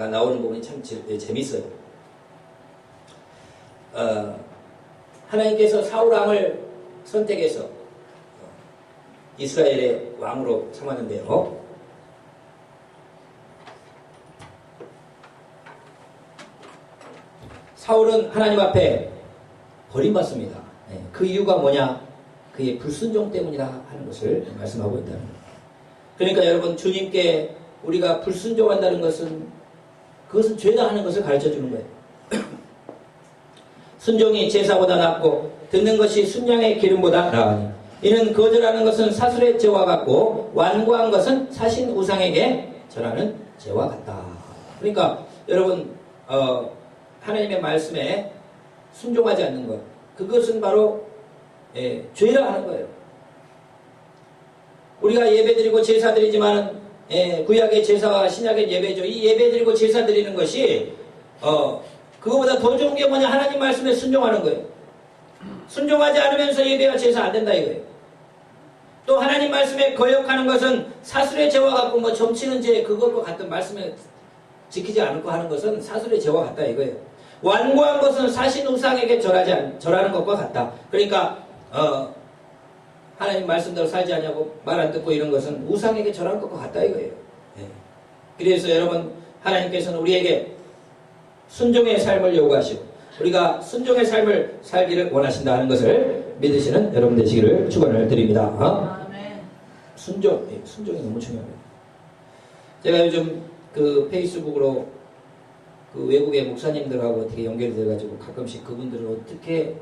나오는 부분이 참 재밌어요. 하나님께서 사울왕을 선택해서 이스라엘의 왕으로 삼았는데요. 사울은 하나님 앞에 버림받습니다. 그 이유가 뭐냐? 그의 불순종 때문이다 하는 것을 말씀하고 있다는 거예요. 그러니까 여러분, 주님께 우리가 불순종한다는 것은 그것은 죄다 하는 것을 가르쳐 주는 거예요. 순종이 제사보다 낫고 듣는 것이 순양의 기름보다 나으니 이는 거절하는 것은 사술의 죄와 같고 완고한 것은 사신 우상에게 절하는 죄와 같다. 그러니까 여러분, 하나님의 말씀에 순종하지 않는 것, 그것은 바로 죄라 하는 거예요. 우리가 예배드리고 제사드리지만 구약의 제사와 신약의 예배죠. 이 예배드리고 제사드리는 것이 그거보다 더 좋은 게 뭐냐? 하나님 말씀에 순종하는 거예요. 순종하지 않으면서 예배와 제사 안 된다 이거예요. 또 하나님 말씀에 거역하는 것은 사술의 죄와 같고 뭐 점치는 죄 그것과 같은 말씀에 지키지 않고 하는 것은 사술의 죄와 같다 이거예요. 완고한 것은 사신 우상에게 절하는 것과 같다. 그러니까 하나님 말씀대로 살지 않냐고 말 안 듣고 이런 것은 우상에게 절하는 것과 같다 이거예요. 그래서 여러분, 하나님께서는 우리에게 순종의 삶을 요구하시고 우리가 순종의 삶을 살기를 원하신다 하는 것을 믿으시는 여러분 되시기를 축원을 드립니다. 순종이 너무 중요합니다. 제가 요즘 그 페이스북으로 그 외국의 목사님들하고 어떻게 연결이 돼가지고 가끔씩 그분들은 어떻게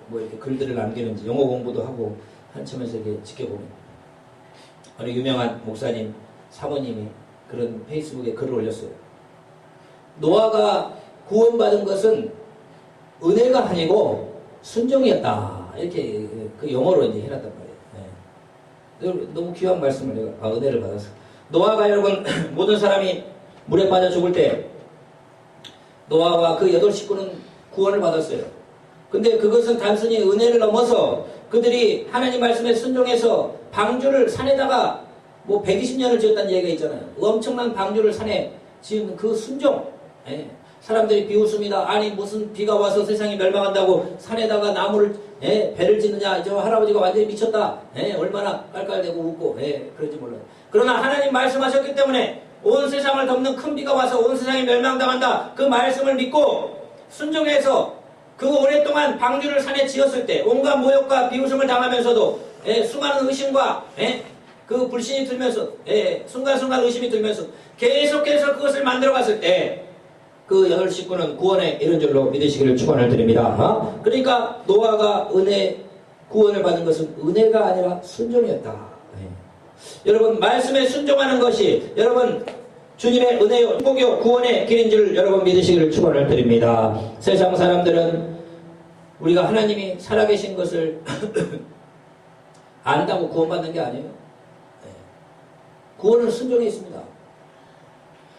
뭐 이렇게 글들을 남기는지 영어 공부도 하고 한참에서 이렇게 지켜보면 어느 유명한 목사님 사모님이 그런 페이스북에 글을 올렸어요. 노아가 구원받은 것은 은혜가 아니고 순종이었다. 이렇게 그 영어로 이제 해놨단 말이에요. 너무 귀한 말씀을 내가 은혜를 받았어. 노아가 여러분 모든 사람이 물에 빠져 죽을 때 노아와 그 8식구는 구원을 받았어요. 근데 그것은 단순히 은혜를 넘어서 그들이 하나님 말씀에 순종해서 방주를 산에다가 뭐 120년을 지었다는 얘기가 있잖아요. 엄청난 방주를 산에 지은 그 순종. 사람들이 비웃습니다. 아니 무슨 비가 와서 세상이 멸망한다고 산에다가 나무를 배를 짓느냐. 저 할아버지가 완전히 미쳤다. 얼마나 깔깔대고 웃고 그런지 몰라요. 그러나 하나님 말씀하셨기 때문에 온 세상을 덮는 큰 비가 와서 온 세상이 멸망당한다. 그 말씀을 믿고 순종해서 그 오랫동안 방주를 산에 지었을 때 온갖 모욕과 비웃음을 당하면서도 수많은 의심과 그 불신이 들면서 순간순간 의심이 들면서 계속해서 그것을 만들어갔을 때 그 8식구는 구원에 이른 줄로 믿으시기를 축원을 드립니다. 그러니까 노아가 구원을 받은 것은 은혜가 아니라 순종이었다. 여러분, 말씀에 순종하는 것이 여러분 주님의 은혜요, 축복요, 구원의 길인 줄 여러분 믿으시기를 축원을 드립니다. 세상 사람들은 우리가 하나님이 살아계신 것을 안다고 구원받는 게 아니에요. 구원은 순종에 있습니다.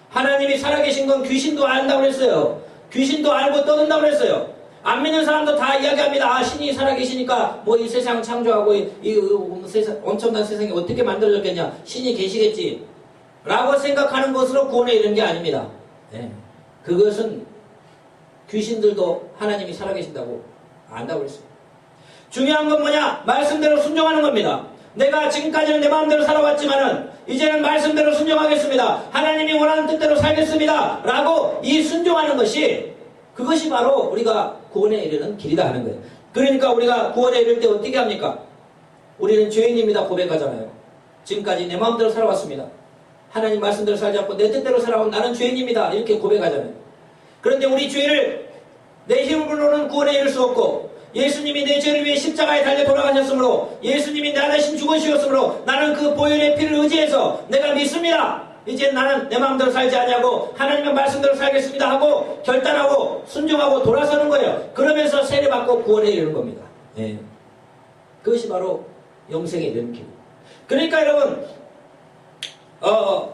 하나님이 살아계신 건 귀신도 안다고 그랬어요. 귀신도 알고 떠든다고 그랬어요. 안 믿는 사람도 다 이야기합니다. 신이 살아계시니까 뭐 이 세상 창조하고 이 세상, 엄청난 세상이 어떻게 만들어졌겠냐. 신이 계시겠지 라고 생각하는 것으로 구원에 이른 게 아닙니다. 그것은 귀신들도 하나님이 살아계신다고 안다고 그랬어요. 중요한 건 뭐냐? 말씀대로 순종하는 겁니다. 내가 지금까지는 내 마음대로 살아왔지만은 이제는 말씀대로 순종하겠습니다. 하나님이 원하는 뜻대로 살겠습니다 라고 이 순종하는 것이, 그것이 바로 우리가 구원에 이르는 길이다 하는 거예요. 그러니까 우리가 구원에 이를 때 어떻게 합니까? 우리는 죄인입니다 고백하잖아요. 지금까지 내 마음대로 살아왔습니다. 하나님 말씀대로 살지 않고 내 뜻대로 살아온 나는 죄인입니다 이렇게 고백하잖아요. 그런데 우리 죄를 내 힘으로는 구원에 이를 수 없고 예수님이 내 죄를 위해 십자가에 달려 돌아가셨으므로, 예수님이 나 대신 죽으셨으므로 나는 그 보혈의 피를 의지해서 내가 믿습니다. 이제 나는 내 마음대로 살지 않냐고 하나님의 말씀대로 살겠습니다 하고 결단하고 순종하고 돌아서는 거예요. 그러면서 세례받고 구원에 이르는 겁니다. 그것이 바로 영생에 이르는 길. 그러니까 여러분,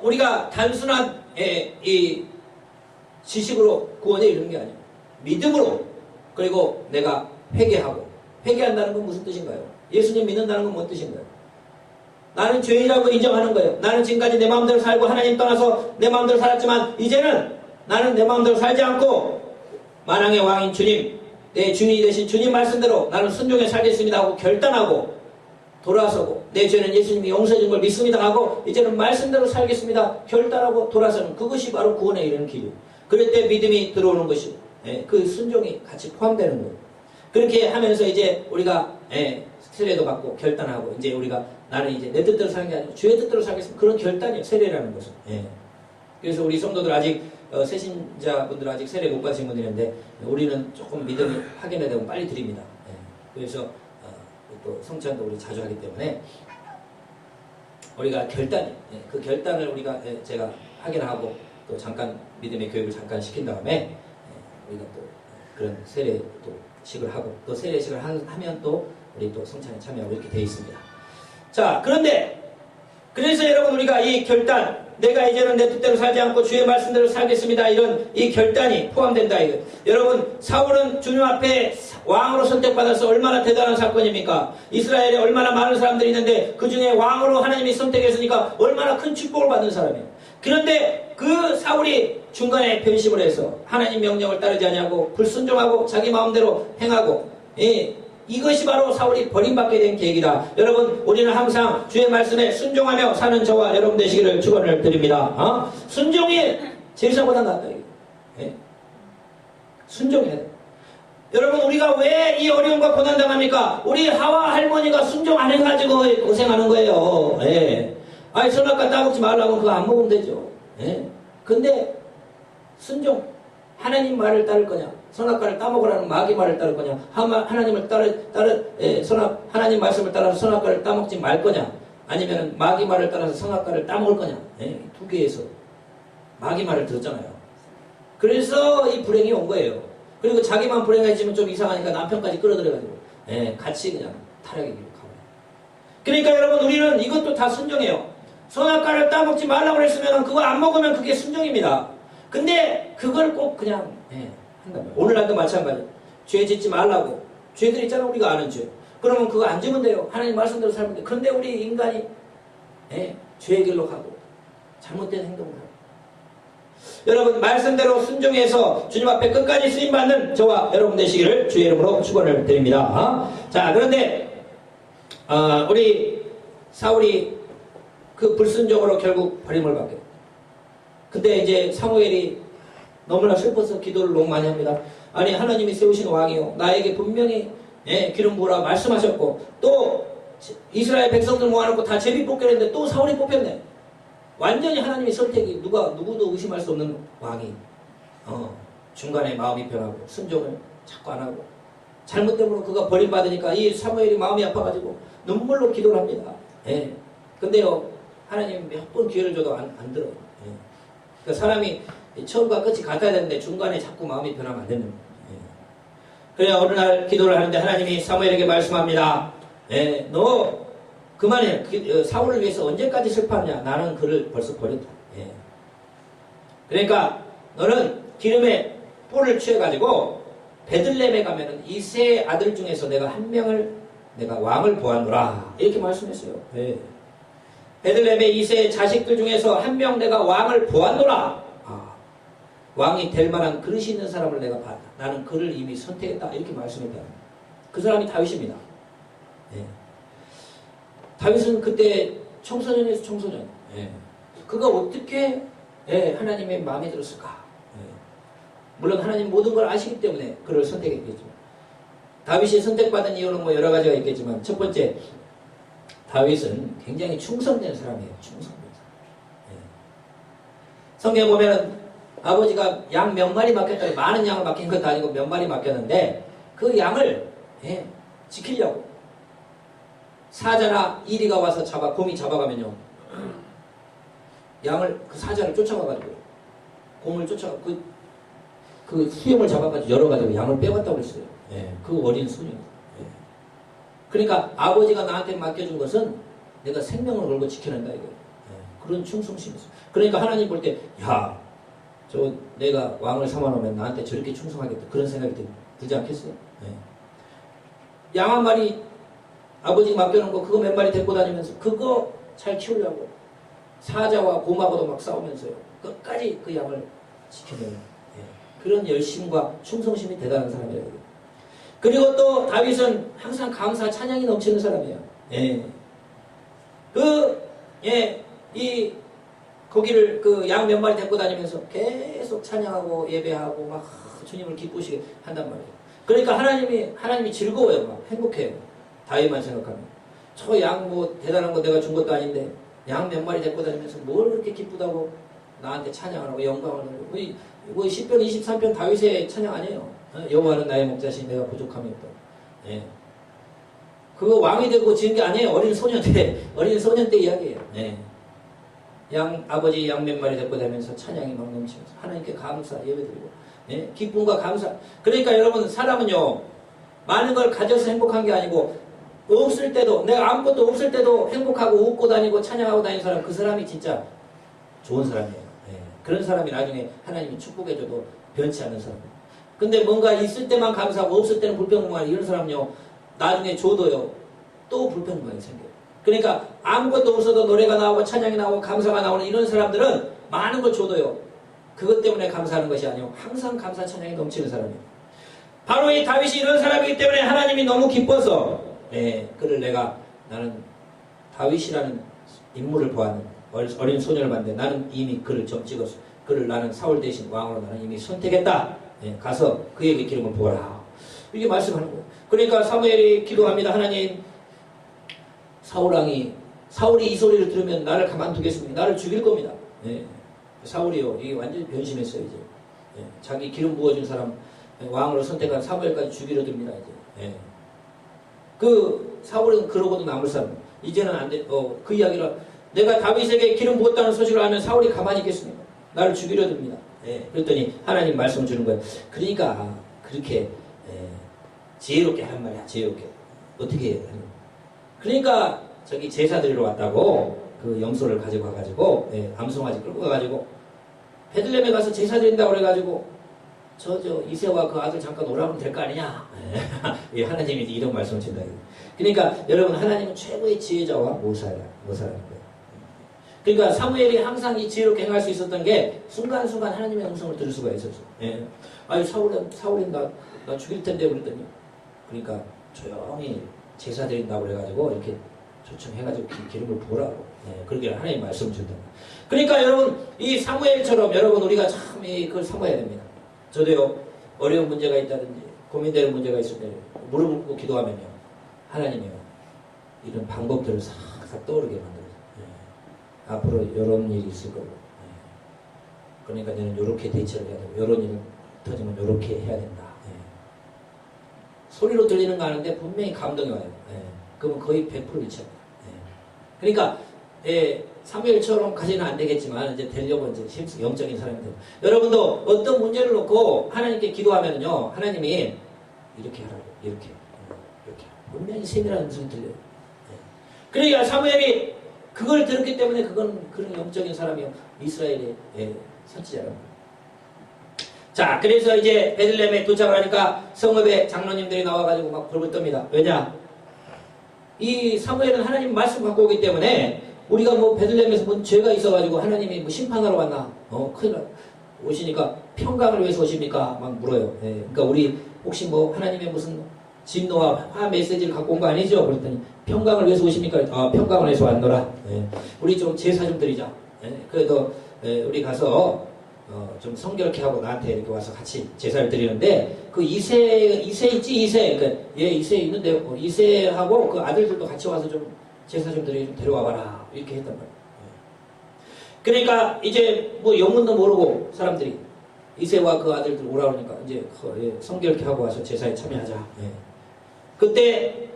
우리가 단순한 이 지식으로 구원에 이르는 게 아니에요. 믿음으로, 그리고 내가 회개한다는 건 무슨 뜻인가요? 예수님 믿는다는 건 뭔 뜻인가요? 나는 죄인이라고 인정하는 거예요. 나는 지금까지 내 마음대로 살고 하나님 떠나서 내 마음대로 살았지만 이제는 나는 내 마음대로 살지 않고 만왕의 왕인 주님, 내 주인이 되신 주님 말씀대로 나는 순종해 살겠습니다 하고 결단하고 돌아서고, 내 죄는 예수님이 용서해 준 걸 믿습니다 하고 이제는 말씀대로 살겠습니다 결단하고 돌아서는, 그것이 바로 구원에 이르는 길이에요. 그럴 때 믿음이 들어오는 것이고, 그 순종이 같이 포함되는 거예요. 그렇게 하면서 이제 우리가 세례도 받고 결단하고, 이제 우리가 나는 이제 내 뜻대로 사는 게 아니고 주의 뜻대로 살겠습니다, 그런 결단이에요, 세례라는 것은. 그래서 우리 성도들 아직 새신자분들 아직 세례 못 받으신 분들이 있는데, 우리는 조금 믿음이 확인이 되면 빨리 드립니다. 그래서 또 성찬도 우리 자주 하기 때문에 우리가 그 결단을 우리가 제가 확인하고 또 잠깐 믿음의 교육을 잠깐 시킨 다음에 우리가 또 그런 세례식을 하고, 또 세례식을 하면 또 우리 또 성찬에 참여하고 이렇게 되어 있습니다. 자, 그래서 여러분, 우리가 이 결단, 내가 이제는 내 뜻대로 살지 않고 주의 말씀대로 살겠습니다, 이런 이 결단이 포함된다 이거. 여러분, 사울은 주님 앞에 왕으로 선택받아서 얼마나 대단한 사건입니까? 이스라엘에 얼마나 많은 사람들이 있는데 그 중에 왕으로 하나님이 선택했으니까 얼마나 큰 축복을 받는 사람이에요. 그런데 그 사울이 중간에 변심을 해서 하나님 명령을 따르지 아니하고 불순종하고 자기 마음대로 행하고, 이것이 바로 사울이 버림받게 된 계기다. 여러분, 우리는 항상 주의 말씀에 순종하며 사는 저와 여러분 되시기를 축원을 드립니다. 순종이 제사보다 낫다. 순종해야 돼. 여러분, 우리가 왜 이 어려움과 고난 당합니까? 우리 하와 할머니가 순종 안 해가지고 고생하는 거예요. 아니, 선악과 따먹지 말라고 그거 안 먹으면 되죠. 근데 순종, 하나님 말을 따를 거냐, 선악과를 따먹으라는 마귀 말을 따를 거냐, 하나님을 하나님 말씀을 따라서 선악과를 따먹지 말 거냐, 아니면 마귀 말을 따라서 선악과를 따먹을 거냐. 두 개에서 마귀 말을 들었잖아요. 그래서 이 불행이 온 거예요. 그리고 자기만 불행해지면 좀 이상하니까 남편까지 끌어들여가지고 같이 그냥 타락의 길로 가버려요. 그러니까 여러분, 우리는 이것도 다 순종해요. 선악과를 따먹지 말라고 그랬으면 그거 안 먹으면 그게 순종입니다. 근데 그걸 꼭 그냥 한다면, 오늘날도 마찬가지예요. 죄 짓지 말라고, 죄들 있잖아, 우리가 아는 죄. 그러면 그거 안 지면 돼요. 하나님 말씀대로 살면 돼요. 그런데 우리 인간이 죄의 길로 가고 잘못된 행동을 하고, 여러분, 말씀대로 순종해서 주님 앞에 끝까지 쓰임받는 저와 여러분 되시기를 주의 이름으로 축원을 드립니다. 자, 그런데 우리 사울이 그 불순종으로 결국 버림을 받게 됩니다. 그때 이제 사무엘이 너무나 슬퍼서 기도를 너무 많이 합니다. 아니, 하나님이 세우신 왕이요, 나에게 분명히 기름 부으라 말씀하셨고, 또 이스라엘 백성들 모아놓고 다 제비 뽑기로 했는데 또 사울이 뽑혔네. 완전히 하나님의 선택이 누구도 의심할 수 없는 왕이 중간에 마음이 변하고 순종을 자꾸 안 하고, 잘못됨으로 그가 버림받으니까 이 사무엘이 마음이 아파가지고 눈물로 기도를 합니다. 근데요, 하나님 몇 번 기회를 줘도 안 들어요. 그러니까 사람이 처음과 끝이 같아야 되는데 중간에 자꾸 마음이 변하면 안 되는 거예요. 그래, 어느 날 기도를 하는데 하나님이 사무엘에게 말씀합니다. 너 그만해. 사울을 위해서 언제까지 슬퍼하냐? 나는 그를 벌써 버렸다. 그러니까 너는 기름에 뿔을 취해가지고 베들레헴에 가면은 이 세 아들 중에서 내가 한 명을 내가 왕을 보아노라, 이렇게 말씀했어요. 베들레헴의 이 세 자식들 중에서 한 명 내가 왕을 보았노라. 왕이 될 만한 그릇이 있는 사람을 내가 봤다. 나는 그를 이미 선택했다, 이렇게 말씀했다. 그 사람이 다윗입니다. 다윗은 그때 청소년에서 청소년. 그가 어떻게 하나님의 마음에 들었을까? 물론 하나님 모든 걸 아시기 때문에 그를 선택했겠죠. 다윗이 선택받은 이유는 뭐 여러 가지가 있겠지만, 첫 번째, 다윗은 굉장히 충성된 사람이에요. 충성된 사람. 성경에 보면은 아버지가 양 몇 마리 맡겼다, 많은 양을 맡긴 것도 아니고 몇 마리 맡겼는데 그 양을 지키려고 사자나 이리가 와서 곰이 잡아가면요, 양을, 그 사자를 쫓아가가지고 곰을 쫓아가 그 수염을 잡아가지고 열어가지고 양을 빼왔다고 그랬어요. 그 어린 소년. 그러니까 아버지가 나한테 맡겨준 것은 내가 생명을 걸고 지켜낸다 이거예요. 그런 충성심이 있어요. 그러니까 하나님 볼 때, 야, 내가 왕을 삼아놓으면 나한테 저렇게 충성하겠다, 그런 생각이 들지 않겠어요? 양 한 마리 아버지가 맡겨놓은 거 그거 몇 마리 데리고 다니면서 그거 잘 키우려고 사자와 곰하고도 막 싸우면서요, 끝까지 그 양을 지켜내는 그런 열심과 충성심이 대단한 사람이에요. 그리고 또 다윗은 항상 감사 찬양이 넘치는 사람이에요. 이 고기를 그 양 몇 마리 데리고 다니면서 계속 찬양하고 예배하고 막 주님을 기쁘시게 한단 말이에요. 그러니까 하나님이 즐거워요. 막 행복해요. 다윗만 생각하면. 저 양 뭐 대단한 거 내가 준 것도 아닌데 양 몇 마리 데리고 다니면서 뭘 그렇게 기쁘다고 나한테 찬양을 하고 영광을 돌리고 뭐 10편 23편 다윗의 찬양 아니에요. 여호와는 나의 목자신 내가 부족함이 없다. 그거 왕이 되고 지은 게 아니에요. 어린 소년 때 이야기예요. 아버지 양 몇 마리 데리고 다니면서 찬양이 막 넘치면서 하나님께 감사 예배드리고 기쁨과 감사. 그러니까 여러분 사람은요 많은 걸 가져서 행복한 게 아니고 없을 때도 내가 아무것도 없을 때도 행복하고 웃고 다니고 찬양하고 다니는 사람 그 사람이 진짜 좋은 사람이에요. 그런 사람이 나중에 하나님이 축복해줘도 변치 않는 사람. 근데 뭔가 있을 때만 감사하고 없을 때는 불평불만 이런 사람요 나중에 줘도요 또 불평불만이 생겨요. 그러니까 아무것도 없어도 노래가 나오고 찬양이 나오고 감사가 나오는 이런 사람들은 많은 걸 줘도요 그것 때문에 감사하는 것이 아니고 항상 감사 찬양이 넘치는 사람이에요. 바로 이 다윗이 이런 사람이기 때문에 하나님이 너무 기뻐서 그를 나는 다윗이라는 인물을 보았는 어린 소년을 봤는데 나는 이미 그를 점 찍었어. 그를 나는 사울 대신 왕으로 나는 이미 선택했다. 가서 그에게 기름을 부어라. 이게 말씀하는 거예요. 그러니까 사무엘이 기도합니다. 하나님 사울이 이 소리를 들으면 나를 가만두겠습니다. 나를 죽일 겁니다. 사울이요 이게 완전히 변심했어요. 이제 자기 기름 부어준 사람 왕으로 선택한 사무엘까지 죽이려 듭니다. 이제 그 사울은 그러고도 남을 사람 이제는 안 돼. 그 이야기를 내가 다윗에게 기름 부었다는 소식을 알면 사울이 가만히 있겠습니까? 나를 죽이려 듭니다. 그랬더니 하나님 말씀 주는 거예요. 그러니까 그렇게 지혜롭게 하는 말이야. 지혜롭게 어떻게 해? 그러니까 저기 제사 드리러 왔다고 그 염소를 가지고 와가지고 암송아지 끌고 가가지고 베들레헴에 가서 제사 드린다고 그래가지고 저 이새와 그 아들 잠깐 오라면 될 거 아니냐? 하나님이 이런 말씀을 준다. 그러니까 여러분 하나님은 최고의 지혜자와 모사라는 거예요. 그러니까 사무엘이 항상 이 지혜롭게 행할 수 있었던 게 순간순간 하나님의 음성을 들을 수가 있었어. 아유 사울이 나 죽일 텐데 그랬더니 그러니까 조용히 제사 드린다고 그래가지고 이렇게 초청해가지고 기름을 부으라고 그렇게 하나님 말씀을 준다. 그러니까 여러분 이 사무엘처럼 여러분 우리가 참 그걸 삼아야 됩니다. 저도요 어려운 문제가 있다든지 고민되는 문제가 있을 때 무릎 꿇고 기도하면요 하나님이요 이런 방법들을 싹 떠오르게 만들어요. 앞으로 이런 일이 있을 거고 그러니까 너는 이렇게 대처를 해야 되고 이런 일이 터지면 이렇게 해야 된다. 소리로 들리는 거 아는데 분명히 감동이 와요. 그러면 거의 100% 일치합니다. 그러니까 사무엘처럼 가지는 안 되겠지만 이제 되려고 이제 영적인 사람이 되고 여러분도 어떤 문제를 놓고 하나님께 기도하면요 하나님이 이렇게 하라고 이렇게 분명히 세밀한 음성이 들려요. 그러니까 사무엘이 그걸 들었기 때문에 그건 그런 영적인 사람이요 이스라엘의 선지자라고. 자 그래서 이제 베들레헴에 도착을 하니까 성읍의 장로님들이 나와가지고 막 벌벌 떱니다. 왜냐? 이 사무엘은 하나님 말씀 갖고 오기 때문에 우리가 뭐 베들레헴에서 뭔 죄가 있어가지고 하나님이 뭐 심판하러 왔나? 큰일 나. 오시니까 평강을 위해서 오십니까? 막 물어요. 그러니까 우리 혹시 뭐 하나님의 무슨 진노와 화 메시지를 갖고 온 거 아니죠? 그랬더니 평강을 위해서 오십니까? 평강을 위해서 왔노라. 우리 좀 제사 좀 드리자. 그래도 우리 가서 좀 성결케 하고 나한테 이렇게 와서 같이 제사를 드리는데 그 이세 있지 이세 그러니까 이세 있는데 이세하고 그 아들들도 같이 와서 좀 제사 좀 드리게 좀 데려와봐라 이렇게 했단 말이에요. 그러니까 이제 뭐 영문도 모르고 사람들이 이세와 그 아들들 오라 그러니까 이제 성결케 하고 와서 제사에 참여하자. 그때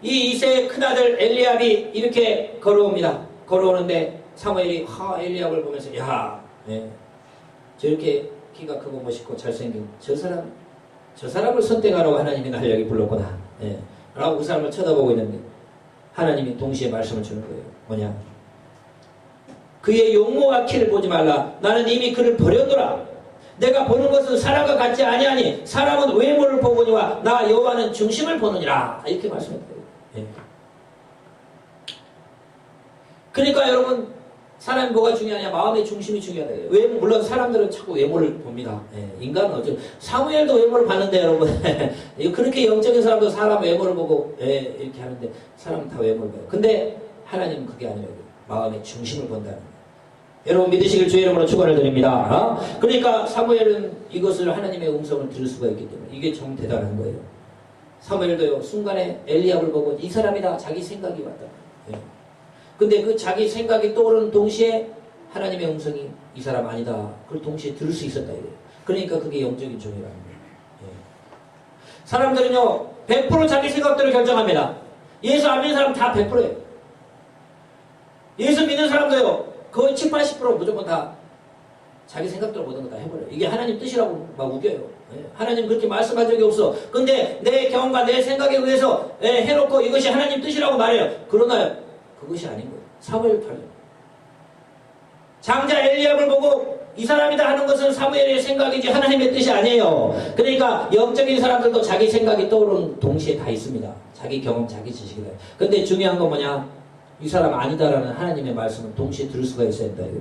이 이세의 큰아들 엘리압이 이렇게 걸어옵니다. 걸어오는데 사무엘이 엘리압을 보면서 야 저렇게 키가 크고 멋있고 잘생긴 저 사람을 선택하라고 하나님이 날 여기 불렀구나. 라고 그 사람을 쳐다보고 있는데 하나님이 동시에 말씀을 주는 거예요. 뭐냐? 그의 용모와 키를 보지 말라. 나는 이미 그를 버렸노라. 내가 보는 것은 사람과 같지 아니하니 사람은 외모를 보거니와 나 여호와는 중심을 보느니라. 이렇게 말씀했어요. 그러니까 여러분 사람이 뭐가 중요하냐? 마음의 중심이 중요하다. 물론 사람들은 자꾸 외모를 봅니다. 인간은 어쩌 사무엘도 외모를 봤는데 여러분 그렇게 영적인 사람도 사람 외모를 보고 이렇게 하는데 사람은 다 외모를 봐요. 근데 하나님은 그게 아니에요. 마음의 중심을 본다는 거예요. 여러분 믿으시길 주의 이름으로 축원을 드립니다. 그러니까 사무엘은 이것을 하나님의 음성을 들을 수가 있기 때문에 이게 정 대단한 거예요. 사무엘도요 순간에 엘리압을 보고 이 사람이다 자기 생각이 왔다. 근데 그 자기 생각이 떠오르는 동시에 하나님의 음성이 이 사람 아니다. 그걸 동시에 들을 수 있었다 이거예요. 그러니까 그게 영적인 종이라는 거예요. 사람들은요 100% 자기 생각대로 결정합니다. 예수 안 믿는 사람 다 100%예요. 예수 믿는 사람도요 거의 70, 80% 무조건 다 자기 생각대로 모든 거 다 해버려요. 이게 하나님 뜻이라고 막 우겨요. 하나님 그렇게 말씀한 적이 없어. 근데 내 경험과 내 생각에 의해서 해놓고 이것이 하나님 뜻이라고 말해요. 그러나 그것이 아닌 거예요. 사무엘 8년. 장자 엘리압을 보고 이 사람이다 하는 것은 사무엘의 생각이지 하나님의 뜻이 아니에요. 그러니까 영적인 사람들도 자기 생각이 떠오르는 동시에 다 있습니다. 자기 경험, 자기 지식이다. 근데 중요한 건 뭐냐? 이 사람 아니다라는 하나님의 말씀을 동시에 들을 수가 있어야 된다.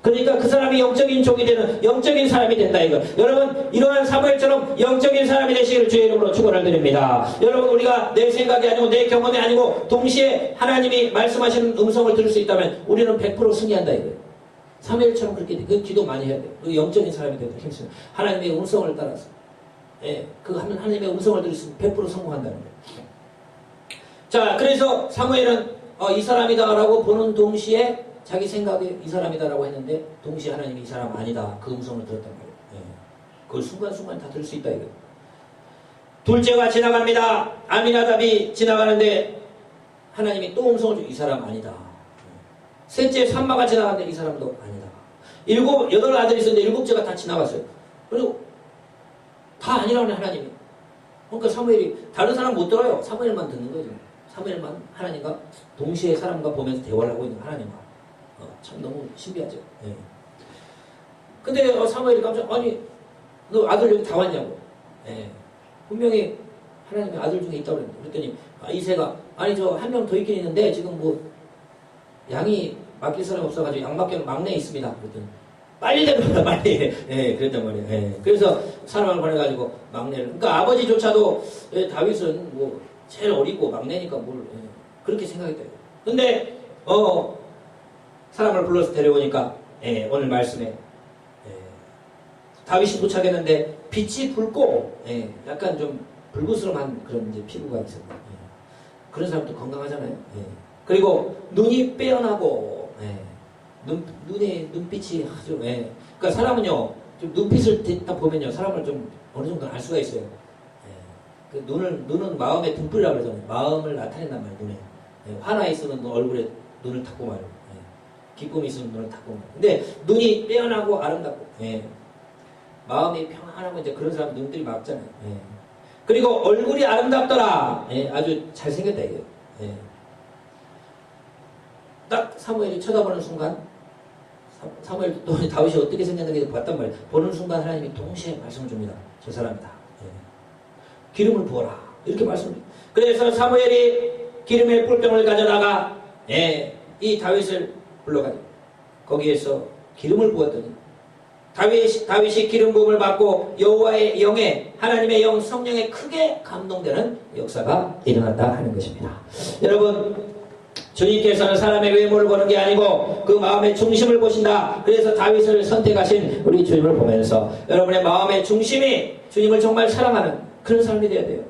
그러니까 그 사람이 영적인 종이 되는 영적인 사람이 된다 이거. 여러분 이러한 사무엘처럼 영적인 사람이 되시기를 주의 이름으로 축원을 드립니다. 여러분 우리가 내 생각이 아니고 내 경험이 아니고 동시에 하나님이 말씀하시는 음성을 들을 수 있다면 우리는 100% 승리한다 이거예요. 사무엘처럼 그렇게 돼. 그 기도 많이 해야 돼요. 그 영적인 사람이 되고 힘쓰는 하나님의 음성을 따라서 그 하나님의 음성을 들을 수 있으면 100% 성공한다는 거예요. 자 그래서 사무엘은 이 사람이다라고 보는 동시에 자기 생각에 이 사람이다라고 했는데 동시에 하나님이 이 사람 아니다. 그 음성을 들었단 말이에요. 그걸 순간순간 다 들을 수 있다 이거예요. 둘째가 지나갑니다. 아미나답이 지나가는데 하나님이 또 음성을 주고 이 사람 아니다. 셋째 삼마가 지나가는데 이 사람도 아니다. 여덟 아들이 있었는데 일곱째가 다 지나갔어요. 그리고 다 아니라고 하네 하나님이. 그러니까 사무엘이 다른 사람 못 들어요. 사무엘만 듣는 거죠. 사무엘만 하나님과 동시에 사람과 보면서 대화를 하고 있는 하나님과. 참 너무 신비하죠. 근데 사무엘이 깜짝 아니 너 아들 여기 다 왔냐고. 분명히 하나님의 아들 중에 있다고 그랬는데 그랬더니 이새가 아니 저 한 명 더 있긴 있는데 지금 뭐 양이 맡길 사람이 없어가지고 양 맡기는 막내에 있습니다. 그랬더니 빨리 데려라 빨리. 그랬단 말이에요. 그래서 사람을 보내가지고 막내를. 그러니까 아버지조차도 다윗은 뭐 제일 어리고 막내니까 뭘 그렇게 생각했대요. 근데 사람을 불러서 데려오니까 오늘 말씀에 다윗이 도착했는데 빛이 붉고 약간 좀 불구스름한 그런 이제 피부가 있어요. 그런 사람도 건강하잖아요. 그리고 눈이 빼어나고 눈에 눈빛이 아주 그러니까 사람은요 좀 눈빛을 딱 보면요 사람을 좀 어느 정도 알 수가 있어요. 그 눈은 마음의 등불이라고 그러잖아요. 마음을 나타낸단 말이에요. 눈에 화나 있으면 얼굴에 눈을 닫고 말이에요. 기쁨이 있으면 눈을 닫고 말이에요. 근데 눈이 빼어나고 아름답고 마음이 평안하고 이제 그런 사람 눈들이 맑잖아요. 그리고 얼굴이 아름답더라. 아주 잘생겼다 이거예요. 딱 사무엘이 쳐다보는 순간 사무엘 또 다윗이 어떻게 생겼는지 봤단 말이에요. 보는 순간 하나님이 동시에 말씀을 줍니다. 저 사람이다. 기름을 부어라. 이렇게 말씀을. 그래서 사무엘이 기름의 뿔병을 가져다가 이 다윗을 불러가지고 거기에서 기름을 부었더니 다윗이 기름 부음을 받고 여호와의 영에 하나님의 영 성령에 크게 감동되는 역사가 일어났다 하는 것입니다. 여러분 주님께서는 사람의 외모를 보는 게 아니고 그 마음의 중심을 보신다. 그래서 다윗을 선택하신 우리 주님을 보면서 여러분의 마음의 중심이 주님을 정말 사랑하는 그런 사람이 되어야 돼요.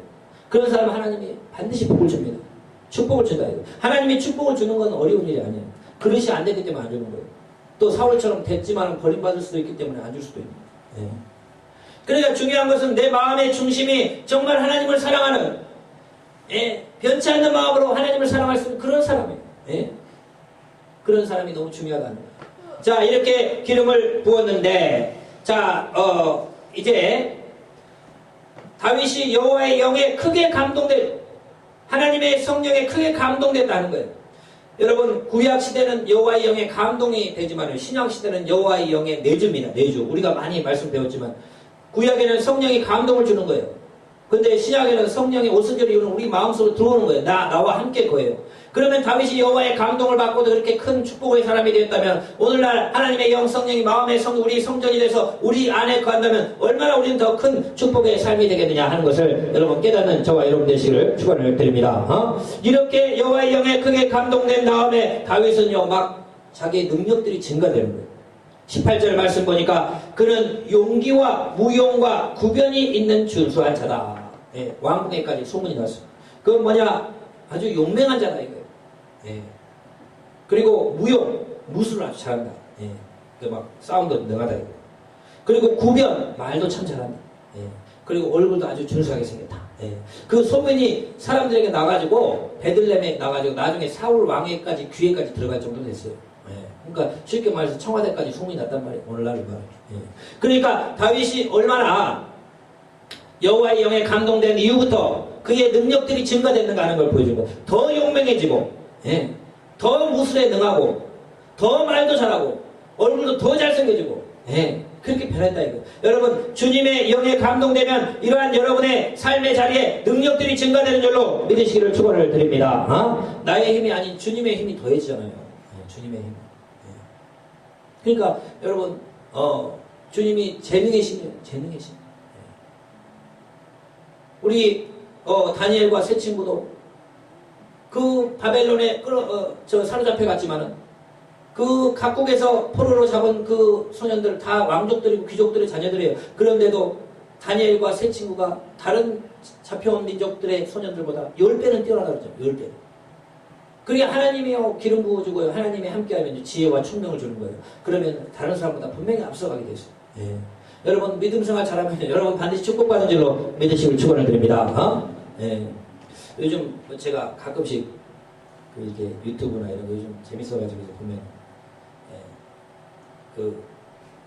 그런 사람은 하나님이 반드시 복을 줍니다. 축복을 준다. 하나님이 축복을 주는 건 어려운 일이 아니에요. 그릇이 안 되기 때문에 안 주는 거예요. 또 사울처럼 됐지만 버림받을 수도 있기 때문에 안 줄 수도 있는 거예요. 그러니까 중요한 것은 내 마음의 중심이 정말 하나님을 사랑하는 변치 않는 마음으로 하나님을 사랑할 수 있는 그런 사람이에요. 그런 사람이 너무 중요하다는 거예요. 자 이렇게 기름을 부었는데 자 이제 다윗이 여호와의 영에 크게 감동된 하나님의 성령에 크게 감동됐다는 거예요. 여러분 구약 시대는 여호와의 영에 감동이 되지만 신약 시대는 여호와의 영에 내주입니다. 내주. 우리가 많이 말씀 배웠지만 구약에는 성령이 감동을 주는 거예요. 근데 신약에는 성령의 오순절 이유는 우리 마음속으로 들어오는 거예요. 나와 함께 거예요. 그러면 다윗이 여호와의 감동을 받고도 그렇게 큰 축복의 사람이 되었다면 오늘날 하나님의 영 성령이 마음의 우리 성전이 돼서 우리 안에 거한다면 얼마나 우리는 더 큰 축복의 삶이 되겠느냐 하는 것을 여러분 깨닫는 저와 여러분 되시기를 축원을 드립니다. 이렇게 여호와의 영에 크게 감동된 다음에 다윗은요 막 자기의 능력들이 증가되는 거예요. 18절 말씀 보니까 그는 용기와 무용과 구변이 있는 준수한 자다. 예, 왕궁에까지 소문이 났어요. 그건 뭐냐? 아주 용맹한 자다 이거예요. 예. 그리고 무술을 아주 잘한다. 예. 막 싸움도 능하다 이거예요. 그리고 구변, 말도 참 잘한다. 예. 그리고 얼굴도 아주 준수하게 생겼다. 예. 그 소문이 사람들에게 나가지고 베들레헴에 나가지고 나중에 사울 왕에까지 귀에까지 들어갈 정도 됐어요. 그러니까 쉽게 말해서 청와대까지 소문이 났단 말이에요. 오늘날을 말이에요. 그러니까 다윗이 얼마나 여호와의 영에 감동된 이후부터 그의 능력들이 증가됐는가 하는 걸 보여준 거예요. 더 용맹해지고 더 무술에 능하고 더 말도 잘하고 얼굴도 더 잘생겨지고 그렇게 변했다 이거. 여러분 주님의 영에 감동되면 이러한 여러분의 삶의 자리에 능력들이 증가되는 줄로 믿으시기를 축원을 드립니다. 나의 힘이 아닌 주님의 힘이 더해지잖아요. 주님의 힘. 그러니까 여러분 주님이 재능의 신이에요. 재능의 신. 우리 다니엘과 세 친구도 그 바벨론에 사로잡혀 갔지만은 그 각국에서 포로로 잡은 그 소년들 다 왕족들이고 귀족들의 자녀들이에요. 그런데도 다니엘과 세 친구가 다른 잡혀온 민족들의 소년들보다 10배는 뛰어나다 그러죠. 10배. 그게 하나님이요 기름 부어주고요. 하나님이 함께하면 지혜와 총명을 주는 거예요. 그러면 다른 사람보다 분명히 앞서가게 되어 있어요. 여러분 믿음 생활 잘하면 여러분 반드시 축복받는 줄로 믿으시길 축원을 드립니다. 요즘 제가 가끔씩 이렇게 유튜브나 이런 거 요즘 재밌어가지고 보면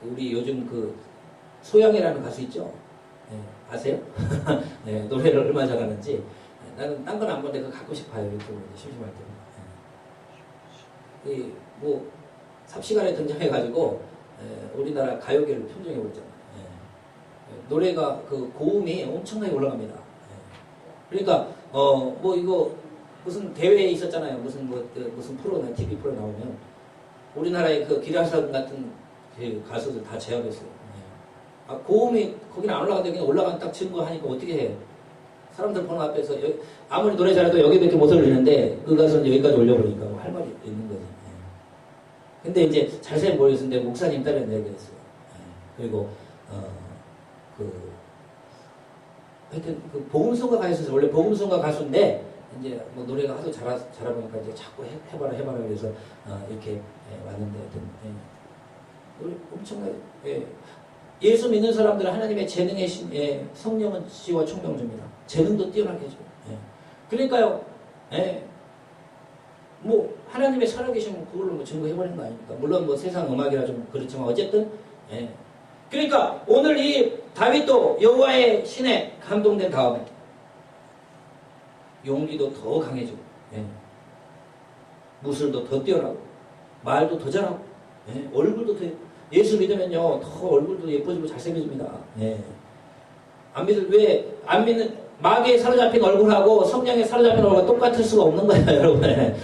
우리 요즘 소영이라는 가수 있죠? 아세요? 노래를 얼마나 잘하는지 나는 딴 건 안 보는데 가끔씩 봐요 유튜브 심심할 때. 뭐 삽시간에 등장해가지고 우리나라 가요계를 평정해버렸잖아요. 노래가 고음이 엄청나게 올라갑니다. 그러니까 뭐 이거 무슨 대회에 있었잖아요. 무슨 프로나 TV 프로 나오면 우리나라의 기라성 같은 가수들 다 제압했어요. 고음이 거기는 안 올라가는데 그냥 올라가면 딱 증거하니까 어떻게 해요? 사람들 보는 앞에서 아무리 노래 잘해도 여기밖에 못 올리는데 그 가수는 여기까지 올려버리니까 뭐 할 말이 있는 거지. 근데 이제 자세히 모르겠는데 목사님 따른 얘기했어요. 그리고 하여튼 복음성가 가수에서 원래 복음성가 가수인데 이제 뭐 노래가 하도 잘하보니까 이제 자꾸 해봐라 그래서 이렇게 왔는데 노래 엄청나게 예수 믿는 사람들은 하나님의 재능의 신, 성령은 지혜와 총명 줍니다. 재능도 뛰어나게 해줘요. 그러니까요, 뭐 하나님의 살아계시면 그걸로 뭐 증거해버리는 거 아닙니까? 물론 뭐 세상 음악이라 좀 그렇지만 어쨌든 그러니까 오늘 이 다윗도 여호와의 신에 감동된 다음에 용기도 더 강해지고 무술도 더 뛰어나고 말도 더 잘하고 얼굴도 더 예수 믿으면요 더 얼굴도 예뻐지고 잘생겨집니다. 안 믿는 마귀에 사로잡힌 얼굴하고 성령에 사로잡힌 얼굴과 똑같을 수가 없는 거예요, 여러분.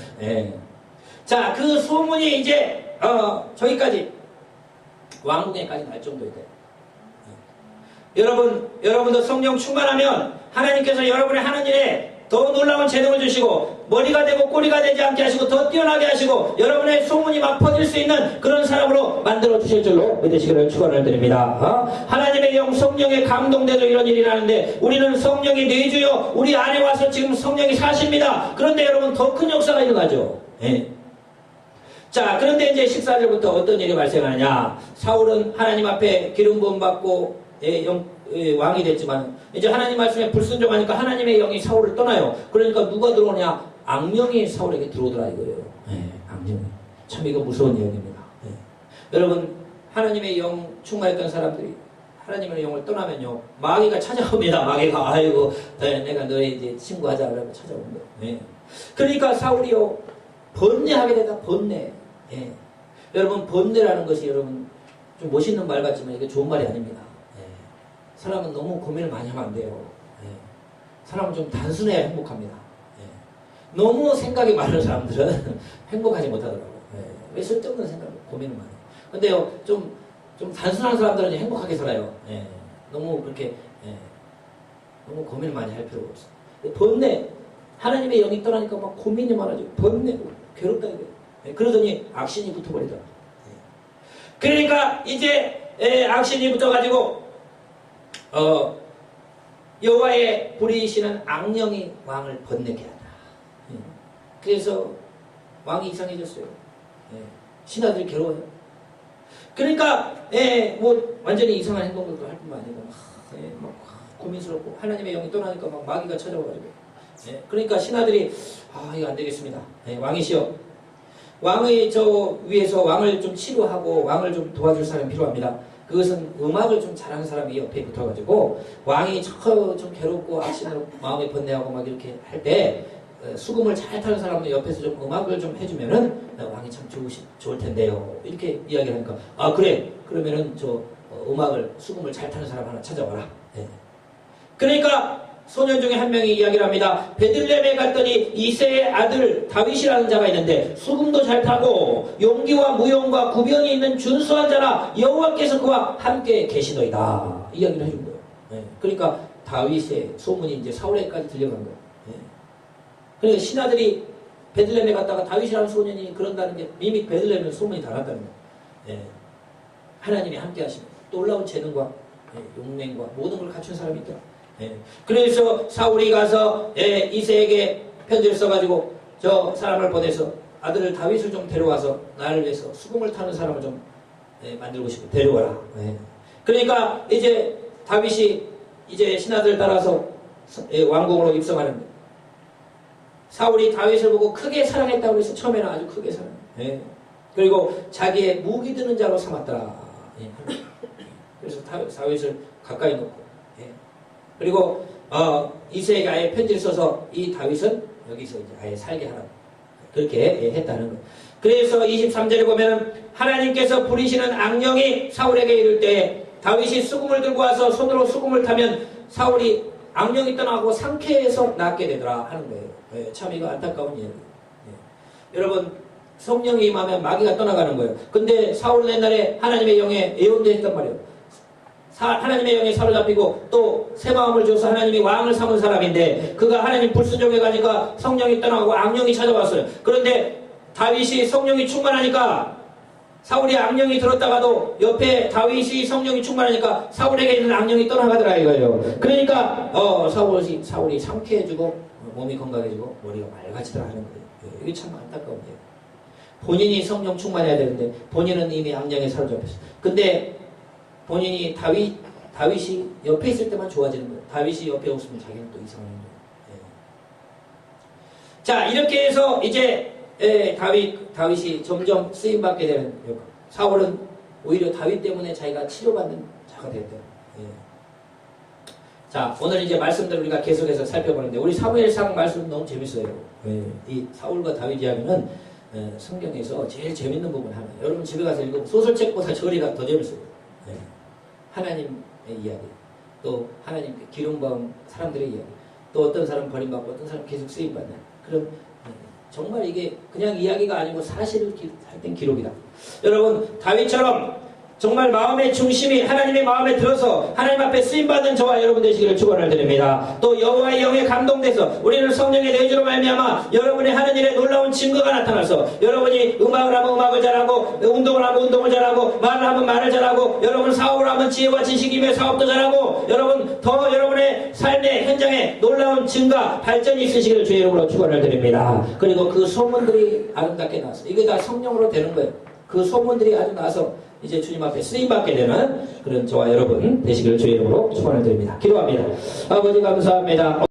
자, 그 소문이 이제 저기까지 왕궁에까지 날 정도에 돼요. 여러분도 성령 충만하면 하나님께서 여러분의 하는 일에 더 놀라운 재능을 주시고 머리가 되고 꼬리가 되지 않게 하시고 더 뛰어나게 하시고 여러분의 소문이 막 퍼질 수 있는 그런 사람으로 만들어 주실 줄로 믿으시기를 축원을 드립니다. 하나님의 영 성령에 감동돼서 이런 일이 나는데 우리는 성령이 내주요 우리 안에 와서 지금 성령이 사십니다. 그런데 여러분 더 큰 역사가 일어나죠. 자, 그런데 이제 14절부터 어떤 일이 발생하느냐. 사울은 하나님 앞에 기름 부음 받고 왕이 됐지만 이제 하나님 말씀에 불순종하니까 하나님의 영이 사울을 떠나요. 그러니까 누가 들어오냐? 악령이 사울에게 들어오더라 이거예요. 악령이. 참 이거 무서운 이야기입니다. 여러분 하나님의 영 충만했던 사람들이 하나님의 영을 떠나면요 마귀가 찾아옵니다. 마귀가 아이고 내가 너의 이제 친구하자 라고 찾아오는 거예요. 그러니까 사울이요 번뇌하게 되다 번뇌. 여러분 번뇌라는 것이 여러분 좀 멋있는 말 같지만 이게 좋은 말이 아닙니다. 사람은 너무 고민을 많이 하면 안 돼요. 사람은 좀 단순해야 행복합니다. 예. 너무 생각이 많은 사람들은 행복하지 못하더라고요. 예. 왜 쓸데없는 생각, 고민을 많이 해요. 근데요, 좀 단순한 사람들은 행복하게 살아요. 예. 너무 그렇게, 예. 너무 고민을 많이 할 필요가 없어요. 번뇌, 하나님의 영이 떠나니까 막 고민이 많아지고, 번뇌, 괴롭다, 이거예요. 예. 그러더니 악신이 붙어버리더라. 예. 그러니까 이제, 악신이 붙어가지고, 여호와의 부리시는 악령이 왕을 번뇌케 하다. 예. 그래서 왕이 이상해졌어요. 예. 신하들이 괴로워요. 그러니까 뭐 완전히 이상한 행동들도 할 뿐만 아니고 막 고민스럽고 하나님의 영이 떠나니까 막 마귀가 찾아와가지고 그러니까 신하들이 이거 안 되겠습니다. 왕이시여, 왕의 저 위에서 왕을 좀 치료하고 왕을 좀 도와줄 사람이 필요합니다. 그것은 음악을 좀 잘하는 사람이 옆에 붙어가지고 왕이 좀 괴롭고 악신으로 마음에 번뇌하고 막 이렇게 할 때 수금을 잘 타는 사람은 옆에서 좀 음악을 좀 해주면은 왕이 참 좋을 텐데요. 이렇게 이야기를 하니까 그래, 그러면은 음악을 수금을 잘 타는 사람 하나 찾아와라. 그러니까 소년 중에 한 명이 이야기를 합니다. 베들레헴에 갔더니 이새의 아들 다윗이라는 자가 있는데 수금도 잘 타고 용기와 무용과 구변이 있는 준수한 자라 여호와께서 그와 함께 계시더이다. 이야기를 해준 거예요. 그러니까 다윗의 소문이 이제 사울에까지 들려간 거예요. 그러니까 신하들이 베들레헴에 갔다가 다윗이라는 소년이 그런다는 게 이미 베들레헴에 소문이 다 났다는 거예요. 하나님이 함께 하시면 놀라운 재능과 용맹과 모든 걸 갖춘 사람이 있더라. 그래서 사울이 가서 이새에게 편지를 써가지고 저 사람을 보내서 아들을 다윗을 좀 데려와서 나를 위해서 수금을 타는 사람을 좀 만들고 싶어 데려와라. 그러니까 이제 다윗이 이제 신하들 따라서 왕궁으로 입성하는데 사울이 다윗을 보고 크게 사랑했다고 해서 처음에는 아주 크게 사랑해요. 그리고 자기의 무기 드는 자로 삼았더라. 그래서 다윗을 가까이 놓고 그리고 이새에게 아예 편지를 써서 이 다윗은 여기서 이제 아예 살게 하라고 그렇게 했다는 거예요. 그래서 23절에 보면 하나님께서 부리시는 악령이 사울에게 이를 때 다윗이 수금을 들고 와서 손으로 수금을 타면 사울이 악령이 떠나고 상쾌해서 낫게 되더라 하는 거예요. 참 이거 안타까운 일이에요. 여러분, 성령이 임하면 마귀가 떠나가는 거예요. 근데 사울은 옛날에 하나님의 영에 예언도 했단 말이에요. 하나님의 영에 사로잡히고 또 새 마음을 줘서 하나님이 왕을 삼은 사람인데 그가 하나님 불순종해 가니까 성령이 떠나고 악령이 찾아왔어요. 그런데 다윗이 성령이 충만하니까 사울이 악령이 들었다가도 옆에 다윗이 성령이 충만하니까 사울에게 있는 악령이 떠나가더라 이거예요. 그러니까 사울이 상쾌해지고 몸이 건강해지고 머리가 맑아지더라 하는 거예요. 이게 참 안타까운 거예요. 본인이 성령 충만해야 되는데 본인은 이미 악령에 사로잡혔어요. 근데 본인이 다윗이 옆에 있을 때만 좋아지는 거예요. 다윗이 옆에 없으면 자기는 또 이상한 거예요. 자, 이렇게 해서 이제 다윗이 점점 쓰임받게 되는 역할. 사울은 오히려 다윗 때문에 자기가 치료받는 자가 되었대요. 자, 오늘 이제 말씀들을 우리가 계속해서 살펴보는데 우리 사무엘상 말씀 너무 재밌어요. 이 사울과 다윗 이야기는 성경에서 제일 재밌는 부분 하나예요. 여러분 집에 가서 읽으면 소설책보다 저리가 더 재밌어요. 하나님의 이야기, 또 하나님께 기름받은 사람들의 이야기, 또 어떤 사람 버림받고 어떤 사람 계속 쓰임받는 그런 정말 이게 그냥 이야기가 아니고 사실을 살땐 기록이다. 여러분 다윗처럼 정말 마음의 중심이 하나님의 마음에 들어서 하나님 앞에 쓰임받는 저와 여러분 되시기를 축원을 드립니다. 또 여호와의 영에 감동돼서 우리는 성령의 내주로 말미암아 여러분이 하는 일에 놀라운 증거가 나타나서 여러분이 음악을 하면 음악을 잘하고 운동을 하면 운동을 잘하고 말을 하면 말을 잘하고 여러분 사업을 하면 지혜와 지식이며 사업도 잘하고 여러분 더 여러분의 삶의 현장에 놀라운 증가 발전이 있으시기를 주의 이름으로 축원을 드립니다. 그리고 그 소문들이 아름답게 나서 이게 다 성령으로 되는 거예요. 그 소문들이 아주 나서 이제 주님 앞에 쓰임받게 되는 그런 저와 여러분 되시기를 주의 이름으로 축원을 드립니다. 기도합니다. 아버지 감사합니다.